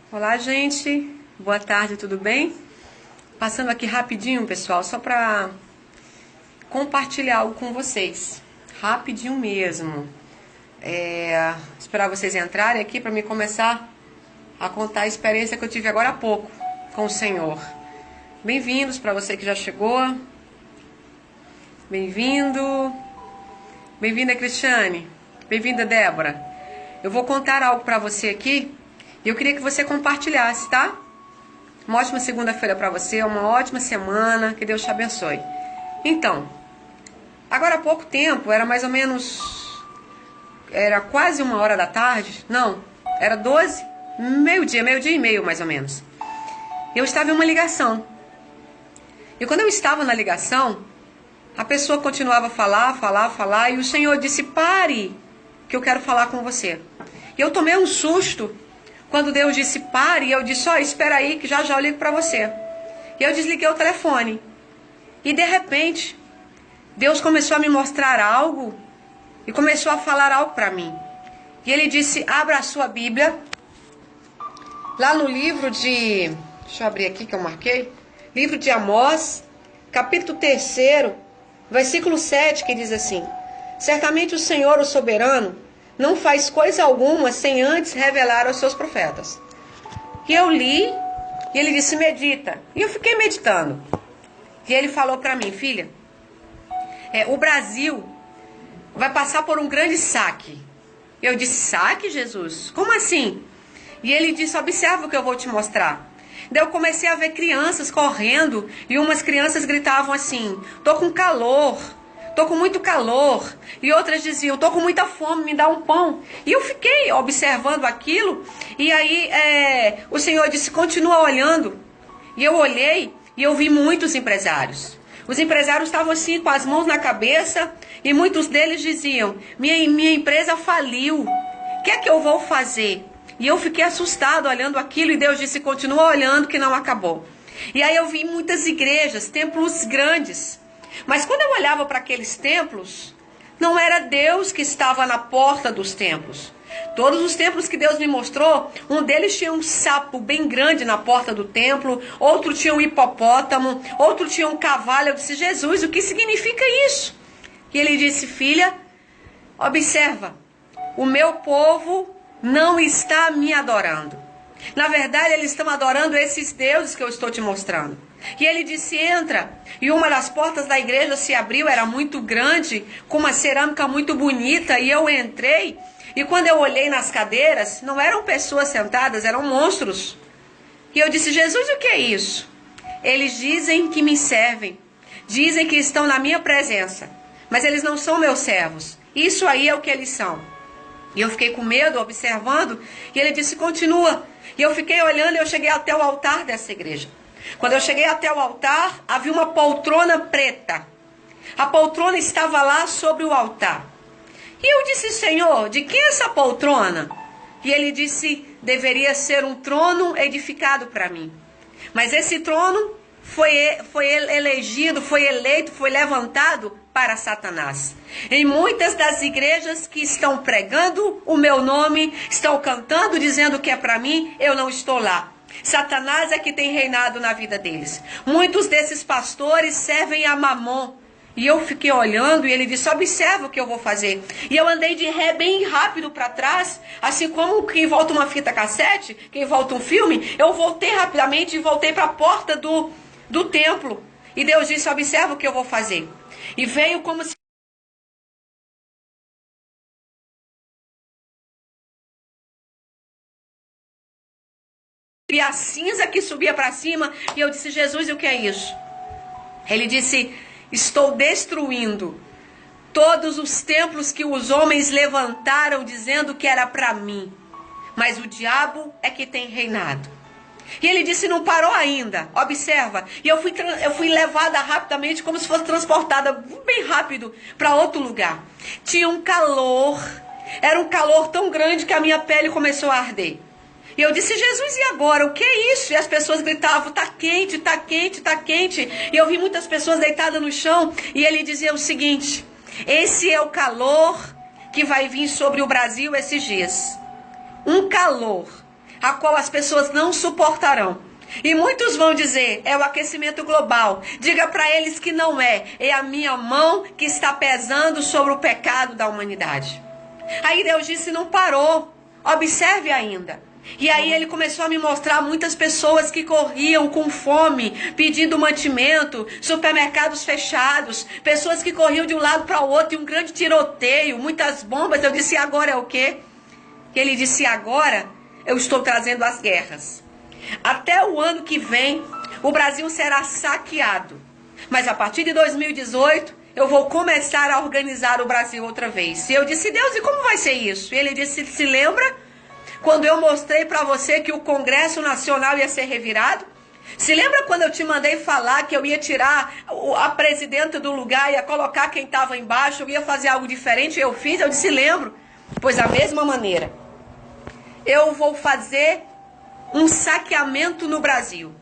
Olá, gente. Boa tarde, tudo bem? Passando aqui rapidinho, pessoal, só para compartilhar algo com vocês. Rapidinho mesmo. Esperar vocês entrarem aqui para me começar a contar a experiência que eu tive agora há pouco com o Senhor. Bem-vindos para você que já chegou. Bem-vindo. Bem-vinda, Cristiane. Bem-vinda, Débora. Eu vou contar algo para você aqui. E eu queria que você compartilhasse, tá? Uma ótima segunda-feira para você, uma ótima semana, que Deus te abençoe. Então, agora há pouco tempo, era mais ou menos, era quase 1h da tarde, não, era 12, meio-dia e meio mais ou menos. Eu estava em uma ligação. E quando eu estava na ligação, a pessoa continuava a falar, e o Senhor disse, pare, que eu quero falar com você. E eu tomei um susto. Quando Deus disse pare, eu disse, espera aí que já eu ligo para você. E eu desliguei o telefone. E de repente, Deus começou a me mostrar algo e começou a falar algo para mim. E Ele disse, abra a sua Bíblia. Lá no livro de, deixa eu abrir aqui que eu marquei. Livro de Amós, capítulo 3, versículo 7, que diz assim, certamente o Senhor, o soberano, não faz coisa alguma sem antes revelar aos seus profetas. E eu li, e ele disse, medita. E eu fiquei meditando. E ele falou para mim, filha, o Brasil vai passar por um grande saque. Eu disse, saque, Jesus? Como assim? E ele disse, observa o que eu vou te mostrar. Daí eu comecei a ver crianças correndo, e umas crianças gritavam assim, tô com calor. Tô com muito calor. E outras diziam, tô com muita fome, me dá um pão. E eu fiquei observando aquilo. E aí o Senhor disse, continua olhando. E eu olhei e eu vi muitos empresários. Os empresários estavam assim com as mãos na cabeça. E muitos deles diziam, minha empresa faliu. O que é que eu vou fazer? E eu fiquei assustado olhando aquilo. E Deus disse, continua olhando que não acabou. E aí eu vi muitas igrejas, templos grandes. Mas quando eu olhava para aqueles templos, não era Deus que estava na porta dos templos. Todos os templos que Deus me mostrou, um deles tinha um sapo bem grande na porta do templo, outro tinha um hipopótamo, outro tinha um cavalo. Eu disse, Jesus, o que significa isso? E ele disse, filha, observa, o meu povo não está me adorando. Na verdade, eles estão adorando esses deuses que eu estou te mostrando. E ele disse, entra. E uma das portas da igreja se abriu, era muito grande, com uma cerâmica muito bonita. E eu entrei, e quando eu olhei nas cadeiras, não eram pessoas sentadas, eram monstros. E eu disse, Jesus, o que é isso? Eles dizem que me servem, dizem que estão na minha presença, mas eles não são meus servos. Isso aí é o que eles são. E eu fiquei com medo, observando, e ele disse, continua. E eu fiquei olhando e eu cheguei até o altar dessa igreja. Quando eu cheguei até o altar, havia uma poltrona preta. A poltrona estava lá sobre o altar. E eu disse, Senhor, de quem é essa poltrona? E ele disse, deveria ser um trono edificado para mim. Mas esse trono foi elegido, foi eleito, foi levantado para Satanás. Em muitas das igrejas que estão pregando o meu nome, estão cantando, dizendo que é para mim, eu não estou lá. Satanás é que tem reinado na vida deles. Muitos desses pastores servem a Mamon. E eu fiquei olhando e ele disse, observa o que eu vou fazer. E eu andei de ré bem rápido para trás, assim como quem volta uma fita cassete, quem volta um filme, eu voltei rapidamente e voltei para a porta do templo. E Deus disse, observa o que eu vou fazer. E veio como se... E a cinza que subia para cima, e eu disse, Jesus, e o que é isso? Ele disse, estou destruindo todos os templos que os homens levantaram dizendo que era para mim. Mas o diabo é que tem reinado. E ele disse, não parou ainda, observa. E eu fui levada rapidamente, como se fosse transportada bem rápido para outro lugar. Tinha um calor, era um calor tão grande que a minha pele começou a arder. E eu disse, Jesus, e agora? O que é isso? E as pessoas gritavam, tá quente, tá quente, tá quente. E eu vi muitas pessoas deitadas no chão. E ele dizia o seguinte, esse é o calor que vai vir sobre o Brasil esses dias. Um calor a qual as pessoas não suportarão. E muitos vão dizer, é o aquecimento global. Diga para eles que não é. É a minha mão que está pesando sobre o pecado da humanidade. Aí Deus disse, não parou. Observe ainda. E aí ele começou a me mostrar muitas pessoas que corriam com fome, pedindo mantimento, supermercados fechados, pessoas que corriam de um lado para o outro, e um grande tiroteio, muitas bombas. Eu disse, agora é o quê? Ele disse, agora eu estou trazendo as guerras. Até o ano que vem, o Brasil será saqueado. Mas a partir de 2018, eu vou começar a organizar o Brasil outra vez. E eu disse, Deus, e como vai ser isso? E ele disse, se lembra quando eu mostrei para você que o Congresso Nacional ia ser revirado? Se lembra quando eu te mandei falar que eu ia tirar a presidenta do lugar, ia colocar quem estava embaixo, eu ia fazer algo diferente? Eu fiz, eu disse, lembro. Pois da mesma maneira, eu vou fazer um saqueamento no Brasil.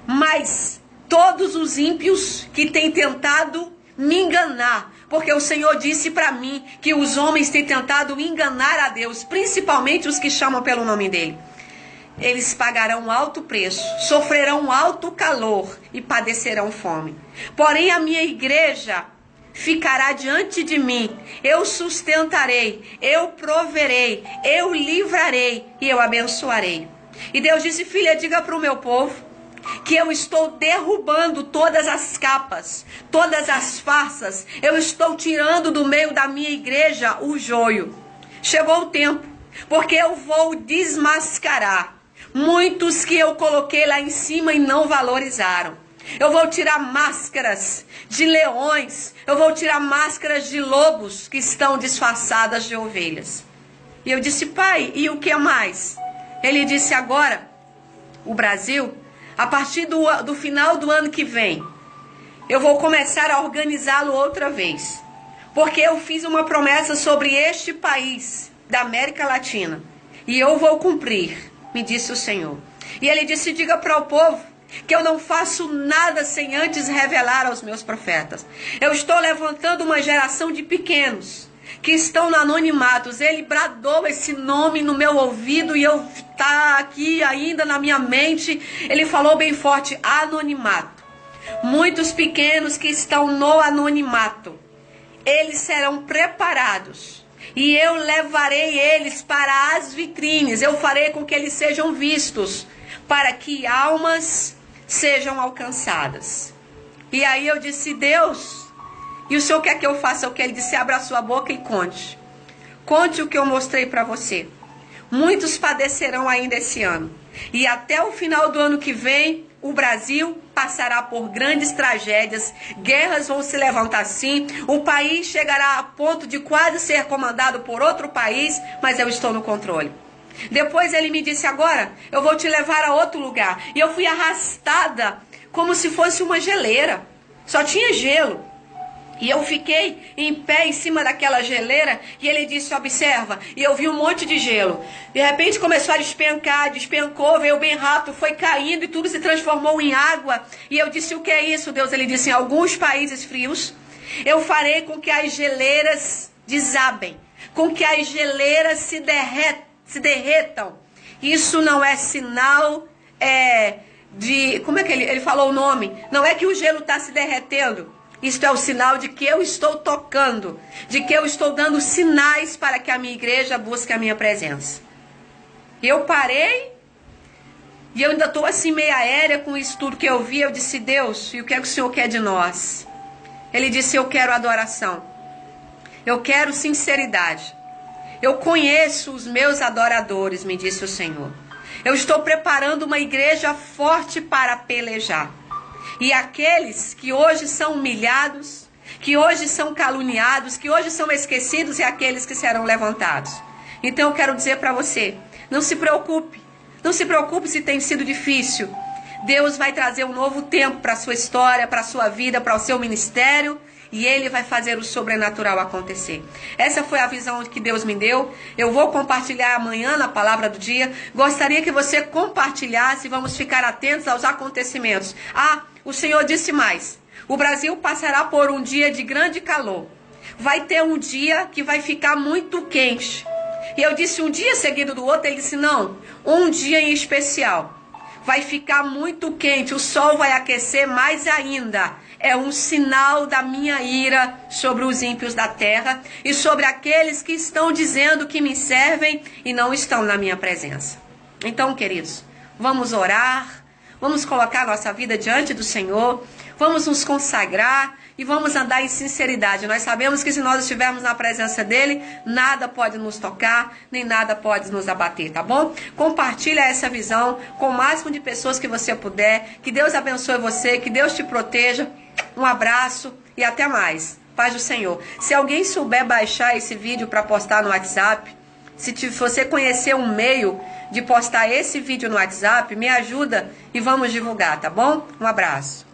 Mas todos os ímpios que têm tentado me enganar, porque o Senhor disse para mim que os homens têm tentado enganar a Deus, principalmente os que chamam pelo nome dele. Eles pagarão um alto preço, sofrerão um alto calor e padecerão fome. Porém a minha igreja ficará diante de mim, eu sustentarei, eu proverei, eu livrarei e eu abençoarei. E Deus disse, filha, diga para o meu povo que eu estou derrubando todas as capas, todas as farsas, eu estou tirando do meio da minha igreja o joio. Chegou o tempo, porque eu vou desmascarar muitos que eu coloquei lá em cima e não valorizaram. Eu vou tirar máscaras de leões, eu vou tirar máscaras de lobos que estão disfarçadas de ovelhas. E eu disse, pai, e o que mais? Ele disse, agora, o Brasil, a partir do final do ano que vem, eu vou começar a organizá-lo outra vez. Porque eu fiz uma promessa sobre este país da América Latina. E eu vou cumprir, me disse o Senhor. E ele disse, diga para o povo que eu não faço nada sem antes revelar aos meus profetas. Eu estou levantando uma geração de pequenos que estão no anonimato. Ele bradou esse nome no meu ouvido e eu tá aqui ainda na minha mente. Ele falou bem forte, anonimato. Muitos pequenos que estão no anonimato, eles serão preparados. E eu levarei eles para as vitrines. Eu farei com que eles sejam vistos, para que almas sejam alcançadas. E aí eu disse, Deus, e o Senhor quer que eu faça o que? Ele disse, abra a sua boca e conte. Conte o que eu mostrei para você. Muitos padecerão ainda esse ano. E até o final do ano que vem, o Brasil passará por grandes tragédias. Guerras vão se levantar sim. O país chegará a ponto de quase ser comandado por outro país, mas eu estou no controle. Depois ele me disse, agora eu vou te levar a outro lugar. E eu fui arrastada como se fosse uma geleira. Só tinha gelo. E eu fiquei em pé em cima daquela geleira e ele disse, observa, e eu vi um monte de gelo. De repente começou a despencar, despencou, veio bem rápido, foi caindo e tudo se transformou em água. E eu disse, o que é isso, Deus? Ele disse, em alguns países frios, eu farei com que as geleiras desabem, com que as geleiras se derretam. Isso não é sinal de... Como é que ele falou o nome? Não é que o gelo está se derretendo. Isto é o sinal de que eu estou tocando, de que eu estou dando sinais para que a minha igreja busque a minha presença. Eu parei e eu ainda estou assim meio aérea com isso tudo que eu vi. Eu disse, Deus, e o que é que o Senhor quer de nós? Ele disse, eu quero adoração. Eu quero sinceridade. Eu conheço os meus adoradores, me disse o Senhor. Eu estou preparando uma igreja forte para pelejar. E aqueles que hoje são humilhados, que hoje são caluniados, que hoje são esquecidos, e aqueles que serão levantados. Então eu quero dizer para você, não se preocupe. Não se preocupe se tem sido difícil. Deus vai trazer um novo tempo para a sua história, para a sua vida, para o seu ministério. E Ele vai fazer o sobrenatural acontecer. Essa foi a visão que Deus me deu. Eu vou compartilhar amanhã na palavra do dia. Gostaria que você compartilhasse. Vamos ficar atentos aos acontecimentos. O Senhor disse mais. O Brasil passará por um dia de grande calor. Vai ter um dia que vai ficar muito quente. E eu disse um dia seguido do outro, ele disse, não, um dia em especial. Vai ficar muito quente, o sol vai aquecer mais ainda. É um sinal da minha ira sobre os ímpios da terra e sobre aqueles que estão dizendo que me servem e não estão na minha presença. Então, queridos, vamos orar, vamos colocar nossa vida diante do Senhor, vamos nos consagrar e vamos andar em sinceridade. Nós sabemos que se nós estivermos na presença dele, nada pode nos tocar, nem nada pode nos abater, tá bom? Compartilha essa visão com o máximo de pessoas que você puder. Que Deus abençoe você, que Deus te proteja. Um abraço e até mais. Paz do Senhor. Se alguém souber baixar esse vídeo para postar no WhatsApp, se você conhecer um meio de postar esse vídeo no WhatsApp, me ajuda e vamos divulgar, tá bom? Um abraço.